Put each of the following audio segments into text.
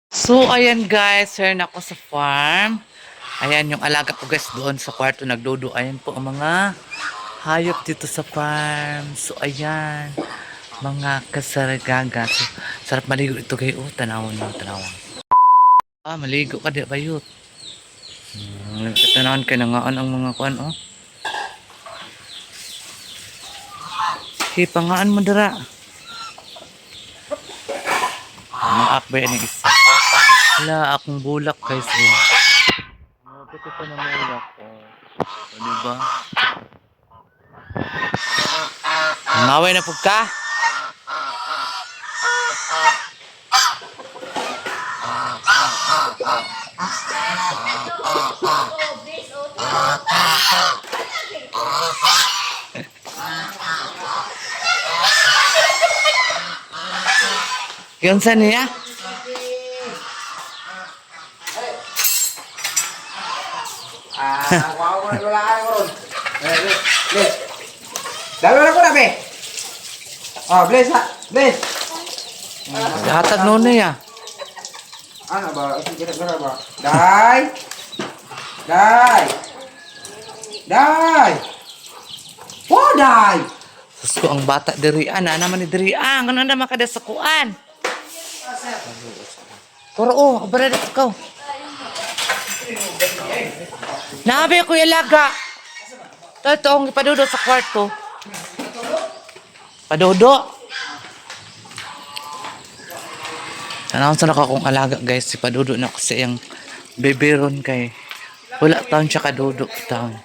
So, ayan guys, here na ako sa farm. Ayan yung alaga ko guys doon sa kwarto nagdudu. Ayan po ang mga hayop dito sa farm. So, ayan. Mga kasaragaga. So, sarap maligo ito kayo. Oh, tanawon na, tanawon. Ah, maligo ka di bayot. Nagtatanawon ka na ngaon ang mga kuan, oh. Hipangaan mo dira. Maak ba yan yung isa? Wala, akong bulak guys. Oh. Bakit ito na bulak? Oh. Diba? Ngaway na po ka? Yun sa niya? Dalawa na ko na, be. Oh, bless ha. Bless. Hatag noon na ya. Ano ba? Kira-kira ba? Day. Day. Day. Oh, day. Sus ko ang bata dirian. Ana naman ni dirian. Ano na makada sa kuan? Pero oh, barada ikaw. Nabi ko yung laga. Totong ipadudo sa kwarto. Padudo. Tanawon sa naka kong alaga guys. Si padudo na kasi yung beberon kay. Wala taon siya kadudo taon.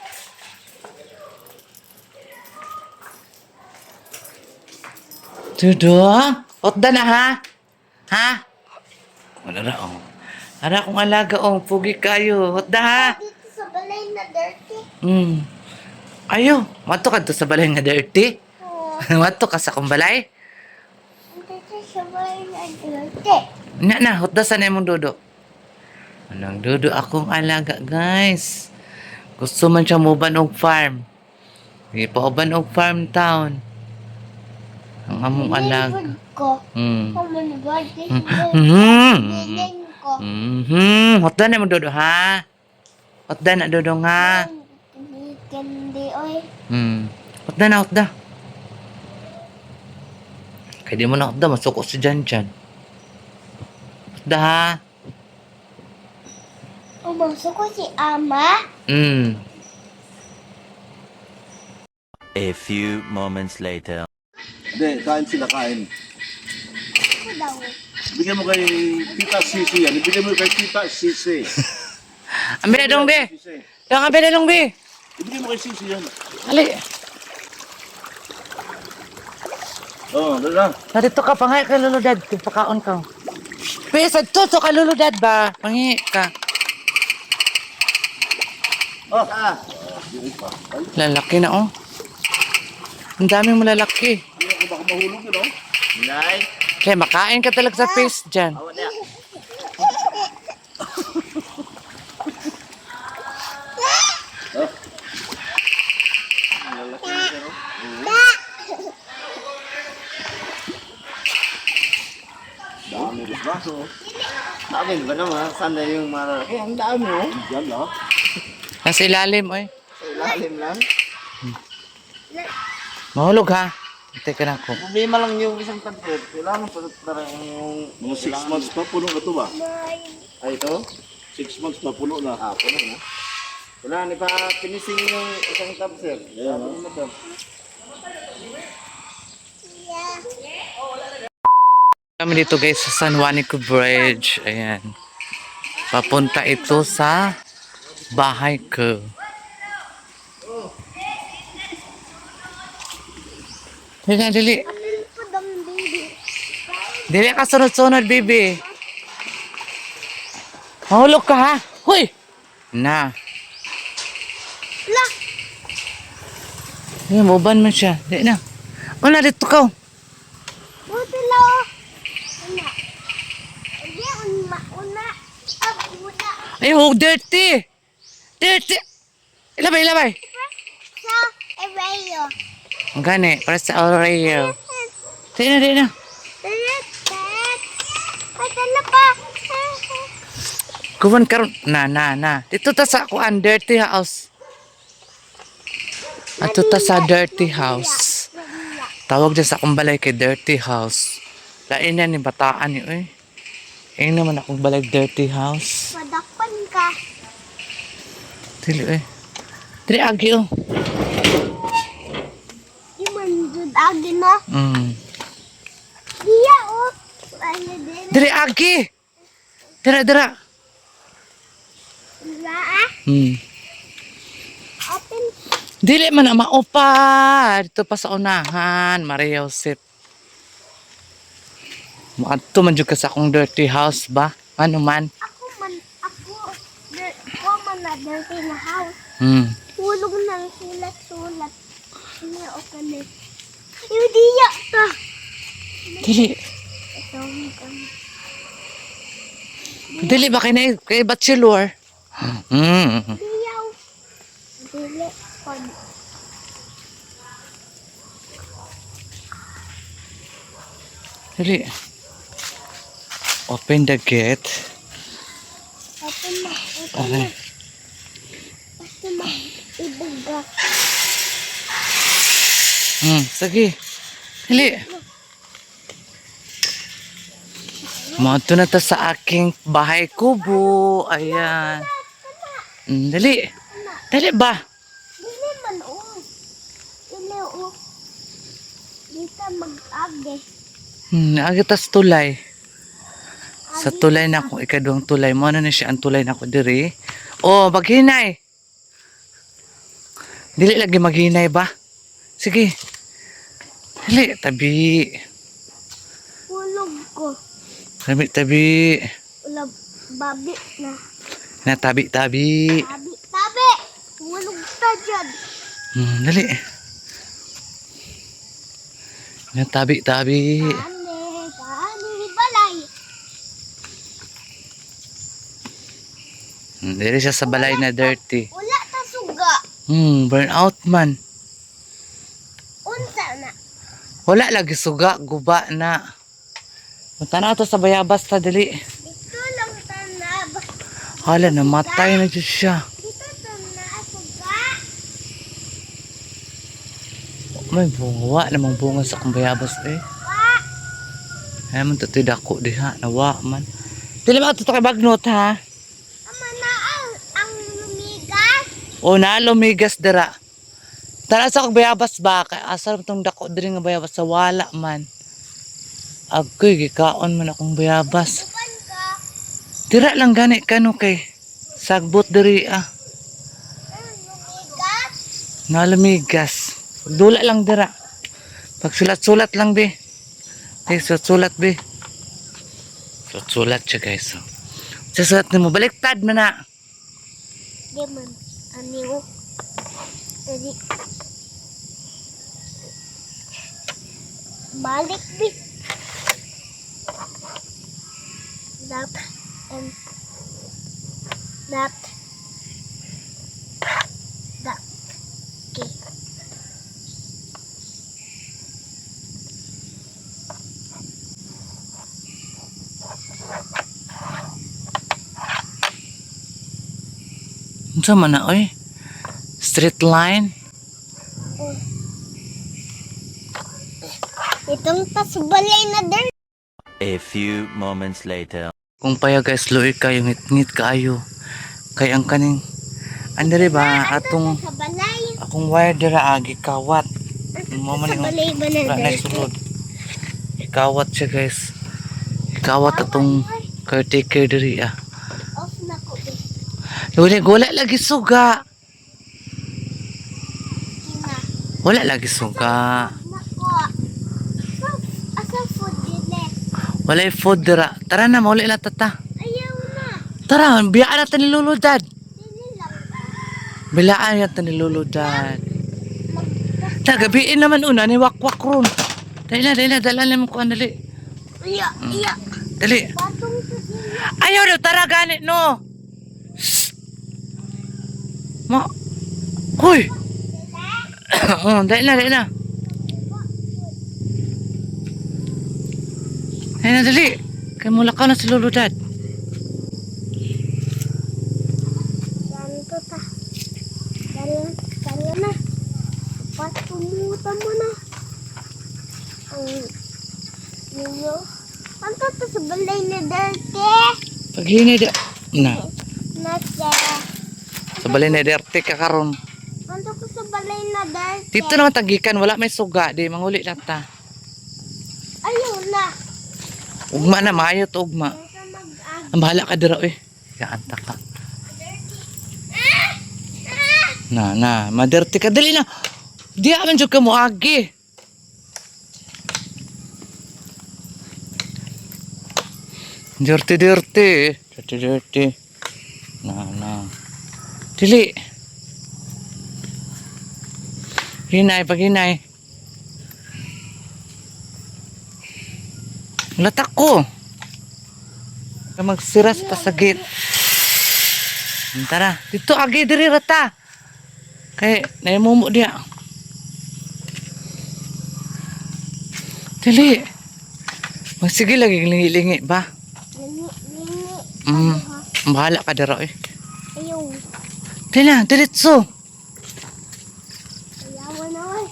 Dudo? Otda na ha? Ha? Wala na oh. Ara akong alaga oh. Pugi kayo. Otda ha? Dito sa balay na dirty. Ayo. Mato ka to sa balay nga dirty? Oo. Mato ka sa akong balay? Dito sa balay na dirty. Na, otda sa na mong dudo. Anong dudo akong alaga guys. Gusto man siya muban og farm. Hindi pa uban og farm town. Ang among alaga. Nilibod ko. Hmm. Kamanibad. Mhm. Nilin ko. Otda na mo dudo ha? Otda na dudo nga. Hindi, oy. Otda na, otda. Kaya di mo na otda, masuko si Jan Jan. Otda ha? Umaso ko si Ama. A few moments later. Hindi, kain sila, kain. Ako daw. Bigyan mo kay Tita Sisi yan. Ibigay mo kay Tita Sisi. Ambil na dong, be. Sisi. Yang ambil na dong, be. Ibigay mo kay Sisi yan. Ali. Oo, dala. Narito ka, pangay ka luludad. Pagpakaon ka. Pesa, tuto ka luludad ba? Pangi ka. Oh. Lalaki na, oh. Ang daming malalaki. Hindi ako baka mahulog yun, oh. Nay, Kaya makain ka talaga sa face dyan. awan na. Dami rin braso. Sabi ba naman, sana yung malalaki? Ang dami oh. Diyan, ah. Nasa ilalim, oy. Sa ilalim lang. Mahulog, ha? Teka na ako. Problema lang yung isang tanted. Kailangan pa rin yung... Mga 6 months pa, puno na to ba? Ay, ito? 6 months pa, puno na. Ah, puno na. Wala, ni pa pinising yung isang tab, sir. Ayan, Sabi mo daw. Kami dito guys sa San Juanico Bridge. Ayan. Papunta ito sa bahay ko. Dili, dili. Apil po dang baby. Dili ka sunod-sunod, baby. Mahulog ka, ha? Huy! Na. La! Ayan, buban man siya. Dili na. Wala, dito ka. Buti lao. Una. Hindi, una. Una. Ay, oh, dirty. Dirty. Ilabay, ilabay. Sa Ereyo. Ang gani, para sa Oreo. Dali na, dali na. Tet. Ay, tala pa. Kuman karon na. Dito ta sa kuan dirty house. Ato ta sa dirty house. Tawag dyan sa akong balay kay dirty house. Lain na ni bataan ni oy. Ayun naman akong balay dirty house. Madakpan ka. Dili eh. Dili agi oh. Di man jud agi na. Iya oh. Ano din? Dili agi. Dira. Diba ah? Open. Dili man na maupa. Dito pa sa unahan, Maria Josep. Maadto man jud ka sa akong dirty house ba? Ano man? Ako man na dirty na house. Hulog ng sulat-sulat. Ano o kani? Yung diya ta. Dili. Ito ang Dili ba kay bachelor? diyaw. Dili kon. Dili. Open the gate. Open na. Okay. Basta mag-ibuga. Sige. Dili. Mato na ta sa aking bahay kubo. Ayan. Dali. Dali ba? Dili man o. Dili o. Dito mag-agi. Naagitas tulay. Sa tulay na ako, ikaduhang tulay. Mo na siya ang tulay na ako diri. Oh, maghinay. Dili lagi maghinay ba? Sige. Dili, tabi. Hulog ko. Tabi. Ulab babi na. Tabi. Tabi. Hulog ta dyan. Dali. Tabi. Kani, balay. Dili siya sa balay na dirty. Wala ta suga. Burn out man. Unsa na. Wala lagi suga, guba na. Punta na to sa bayabas ta dili. Dito lang tanab. Hala, namatay na dyan siya. Dito na suga. May bunga namang bunga sa akong bayabas eh. Wa. Ay man to dako diha, nawa man. Dili ba ito kay bagnot ha? Ama na ang lumigas. O na lumigas dira. Tara sa akong bayabas ba? Kay asar tong dako diri nga bayabas sa wala man. Agoy, gikaon man akong bayabas. Uban ka. Dira lang gani kano kay sagbot diri ah. Lumigas. Nalumigas. Dula lang dira. Pagsulat-sulat lang be. Sulat be. Sulat siya guys. Sulat mo. Baliktad man na. Di man. Aniw. Jadi. Balik di. That and that. Okay. Unsa man na oy? Straight line. Itong tasbalay na din. A few moments later. Kung paya guys, luoy kayo ngit-ngit kaayo. Kay ang kaning andire ba atong Sa balay. akong wire dira agi kawat. Mo man Sa balay ba na na din? sulod. Ikawat siya guys. Ikawat atong caretaker diri ah. Off na ko din. Wala lagi suga. Ina. Wala lagi suga. Nako. Asa food dili? Walay food dira. Tara na, mauli na tata. Ayaw na. Tara, biyaan natin ni Lolo Dad. Dili lang. Bilaan natin ni Lolo Dad. Gabiin naman una, ni wakwak ron. Dali na, dalan naman ko, dali. Iya. Dali. Batong sa dili. Ayaw daw, tara ganit, no. Shh. Hoy. Dali na. Ay na, dali. Kaya mula ka na si Lolo Dad. Yan to ta. Dali na. Patumuta mo na. Ang niyo. Ano to sa balay ni Derte? Paghinay di. Na. Nasa. Sa balay na derte ka karon. Ano to sa balay na Derte? Dito naman tagikan. Wala may suga. Di, manguli na ta. Ayun na. Ugma na, maayo to ugma. Nasa mag-ag. Ang bahala ka dira, eh. Kaanta ka. Na, maderte ka. Dali na. Di aman dyan ka mo agi. Dirty. Dirty. Na. Dili. Hinay, paghinay. Latak ko. Magsiras pa sa gate. Tara, dito agi diri rata. Kay naimumo dia. Dili. Magsige lagi lingi-lingi ba? Lini. Bahala ka dira eh. Ayun. Dili na, diretso. Ayawan na oy.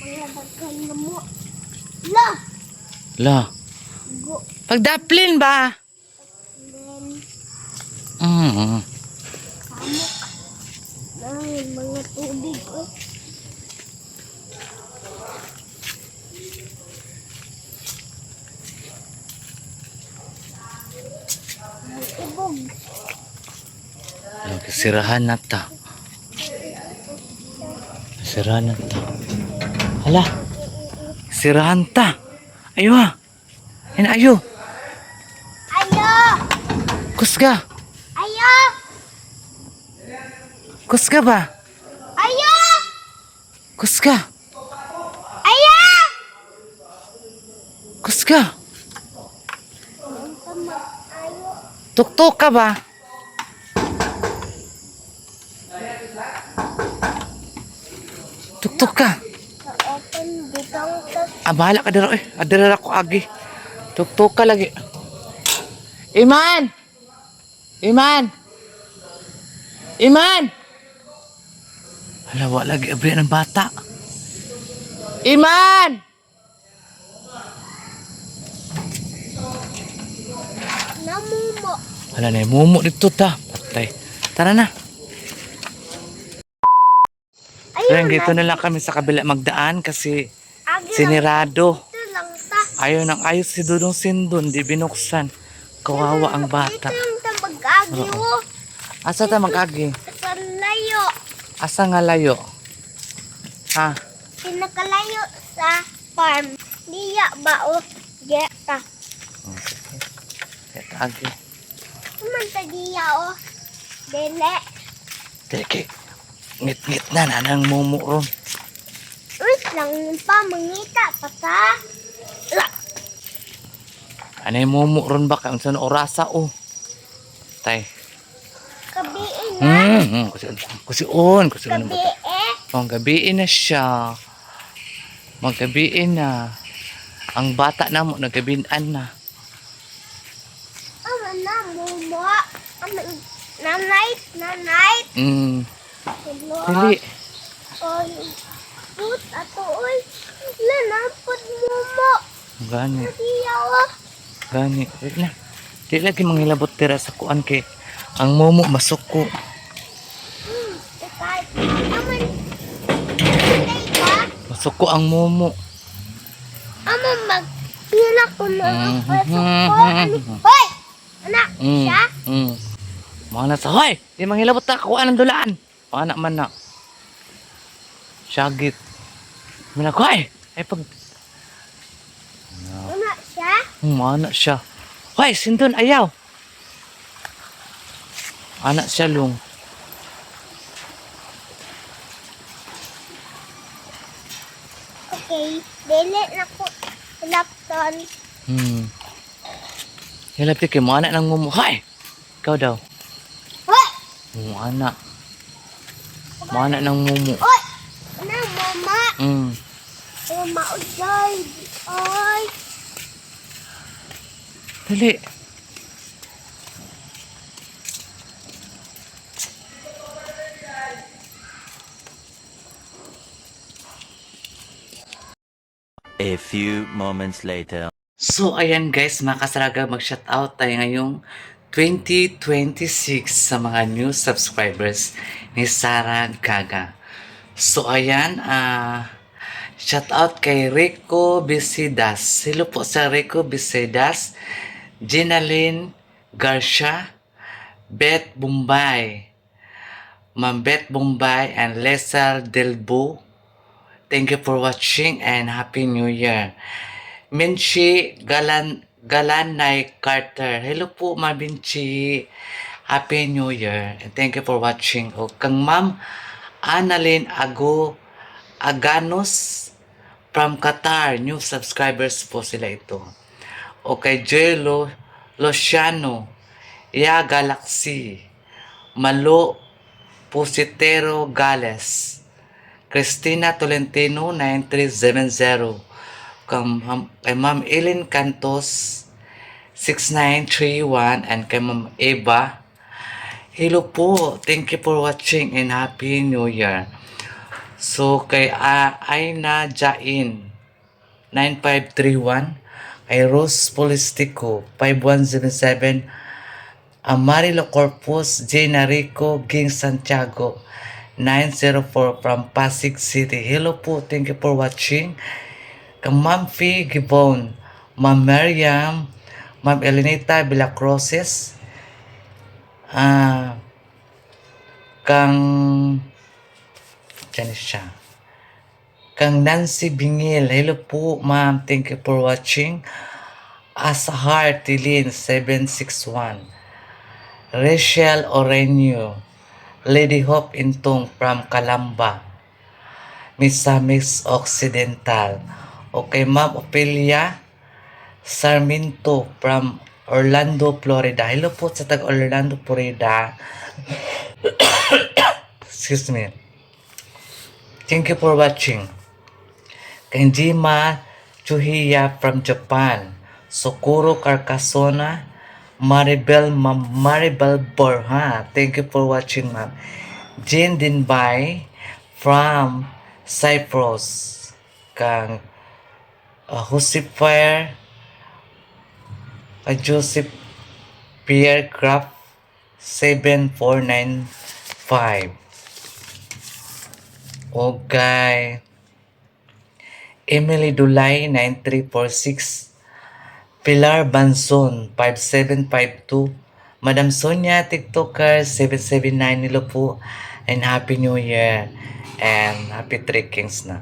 Mga dagkan na mo. La. La, Go. pagdaplin ba? Then, Mm. samok. Ay, mga tubig oy. Ay, ibog. Sirahan na ta. Sirahan na ta. Hala. Sirahan ta. Ayo ha. Ayo. Ayo! Kusga. Ayo! Kusga ba? Ayo! Kusga. Ayo! Kusga. Ayo. Tuktok ka ba? Tuktok ka. Open bitang tas. Bahala ka dira eh. Adira ko agi. Tuktok ka lagi. Iman! Hala, wala lagi abri ng bata. Iman! Namumo. Hala na, mumu dito ta. Patay. Tara na. So, Ayun dito na lang kami sa kabila magdaan kasi Agi sinirado. ito lang ta. Ayaw nang ayos si Dudong Sindon, di binuksan. Kawawa ang bata. Ito yung tabag-agi wo. Asa ta mag-agi? Sa layo. Asa nga layo? Ha? Pinakalayo sa farm. Diya ba o? Geta. Ito agi. Naman ta diya o. Dele. Teki. Ngit-ngit na nanang mumu ron. Wait lang pa. Mangita pa ta. Ano yung mumu ron ba? Kaya saan orasa o? Tay. Kabiin na. Kusion. Kabiin. Gabiin na siya. Magabiin na. Ang bata na mo, nagabinan na. Ama na mumo. Nanay. Hello. Dili. Oy. Put ato oy. Lanapod mumo. Gani. Diya o. Gani. Wait na. Di lagi manghilabot tira sa kuan kay ang mumu masuko. Kahit naman. Patay ka. Masuko ang mumu. Ama magpila ko na ang pasuko. Hoy! Anak, siya? Mga nasa, hoy! Di manghilabot ta kuan ang dulaan. Paana man na. Syagit. Mana ko ay pag Anak siya? mana siya. Hoy, Sindon ayaw. Anak siya lung. Okay. Dili na ko. Lapton. Hilap kay mo anak nang mumu. Hoy! Ikaw daw. Hoy! Mo anak. Mo anak nang mumu. Hoy! Ano, mama? Mm. Mama, ujay. Ay. Dali. A few moments later. So, ayan guys, mga kasaraga, mag-shoutout tayo ngayong 2026 sa mga new subscribers ni Sarah Gaga. So, ayan, shoutout kay Rico Bisidas. Hello po sa Rico Bisidas, Ginaline Garcia, Beth Bombay, Ma'am Beth Bombay, and Lesar Delbo. Thank you for watching and Happy New Year. Minchi Galanay Carter. Hello po, Ma'am Minchi. Happy New Year. And thank you for watching. O kang Ma'am Annalyn Aganos from Qatar. New subscribers po sila ito. O kay Joy Luciano. Ya Galaxy. Malo Pusitero Gales. Christina Tolentino 9370. Kay Ma'am Eileen Cantos 6931 and kay Ma'am Eva. Hello po. Thank you for watching and Happy New Year. So kay Aina Jain 9531, kay Rose Polistico 5177, Marilo Corpus, Gina Rico Ging Santiago 904 from Pasig City. Hello po. Thank you for watching. Kang Ma'am Fee Gibon, Ma'am Miriam, Ma'am Elenita Villacroses, kang dyan siya. Kang Nancy Bingil, hello po ma'am, thank you for watching. Asahar Tilin 761, Rachel Orenio, Lady Hope Intong from Calamba, Misamis Occidental. Okay, Ma'am Opelia Sarmiento from Orlando, Florida. Hello po sa taga Orlando, Florida. Excuse me. Thank you for watching. Kenjima Chuhiya from Japan. Sokuro Carcasona. Maribel Borja. Thank you for watching, ma'am. Jane Dinbay from Cyprus. Kang Joseph Joseph Pierre Craft 7495. Okay. Emily Dulay 9346. Pilar Banson 5752. Madam Sonia TikToker 779. Nilo po and Happy New Year and Happy Three Kings na.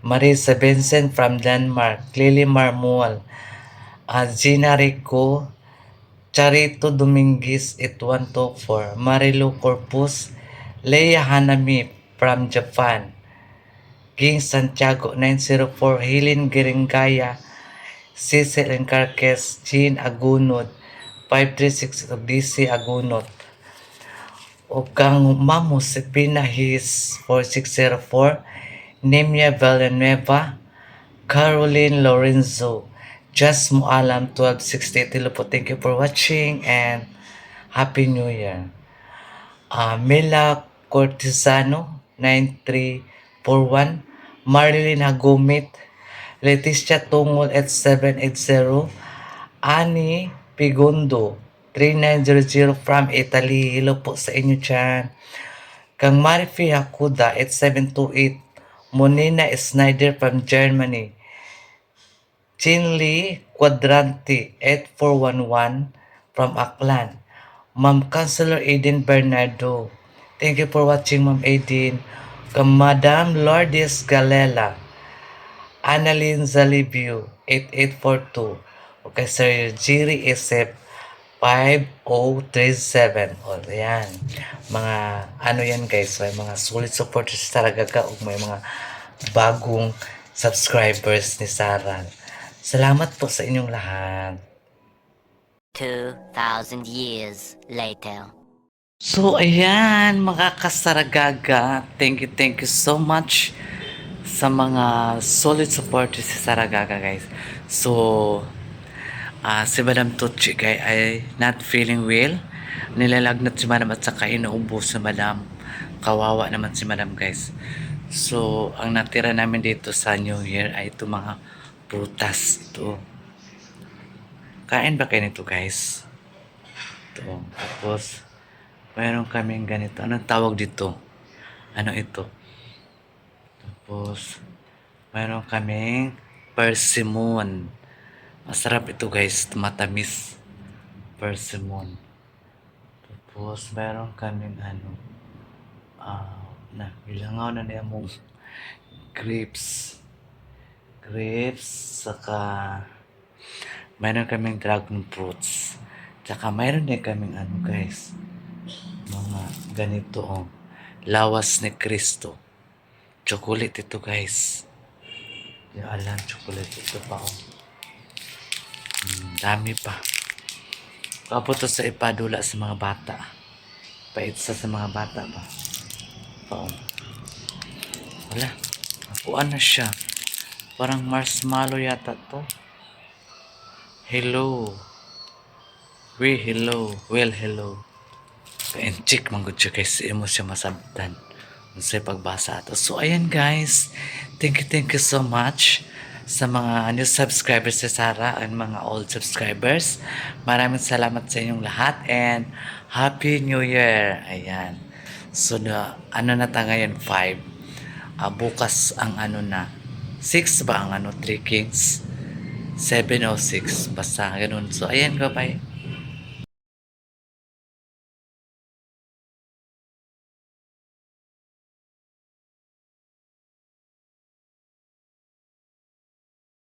Marisa Benson from Denmark, Lily Marmol, Gina Rico, Charito Dominguez 8124, Marilu Corpus, Leia Hanami from Japan, Ging Santiago 904, Helen Giringaya, Cecil Encarquez, Jean Agunot 536 of DC Agunot, o kang Mamo Sepina His 4604, Nemia Villanueva, Caroline Lorenzo, Just Mualam 1268. Hello po, thank you for watching and Happy New Year. Mela Cortesano 9341, Marilyn Hagumit, Leticia Tungol at 780, Ani Pigondo 3900 from Italy. Hello po sa inyo dyan. Kang Marifi Hakuda 8728, Monina Snyder from Germany, Chinli Quadranti 8411 from Aklan, Ma'am Councilor Aiden Bernardo. Thank you for watching, Ma'am Aiden. Kang Madam Lourdes Galela, Annalyn Zalibio 8842. Okay, Sir Jiri Isep 5037. O, yan. Mga, ano yan guys, may mga solid supporters talaga ka o may mga bagong subscribers ni Sarah. Salamat po sa inyong lahat. 2,000 years later. So, ayan, mga kasaragaga. Thank you so much sa mga solid supporters si Saragaga, guys. So, Si Madam Tutsi kay ay not feeling well. Nilalagnat si Madam at saka inuubo si Madam. Kawawa naman si Madam guys. So, ang natira namin dito sa New Year ay ito mga prutas. Ito. Kain ba kayo nito guys? Ito. Tapos, mayroon kaming ganito. Anong tawag dito? Ano ito? Tapos, mayroon kaming persimmon. Masarap ito guys, matamis. Persimmon. Tapos, mayroon kaming bilangaw na niya mong grapes. Grapes, saka mayroon kaming dragon fruits. Tsaka mayroon din kaming guys, mga ganito lawas ni Cristo. Chocolate ito guys. Yung alam, chocolate ito pa dami pa. Kapot to sa ipadula sa mga bata. Paitsa sa mga bata ba? Wala. Nakuha na siya. Parang marshmallow yata to. Hello. Hello. Well, hello. Ka-enchik manggod siya kasi imo siya masabtan. Sa pagbasa ato. So, ayan guys. Thank you so much sa mga new subscribers sa Sarah and mga old subscribers. Maraming salamat sa inyong lahat and Happy New Year. Ayan. So, ano na ta ngayon? 5. Bukas ang 6 ba ang 3 Kings? 7 o 6. Basta ganun. So, ayan, bye-bye.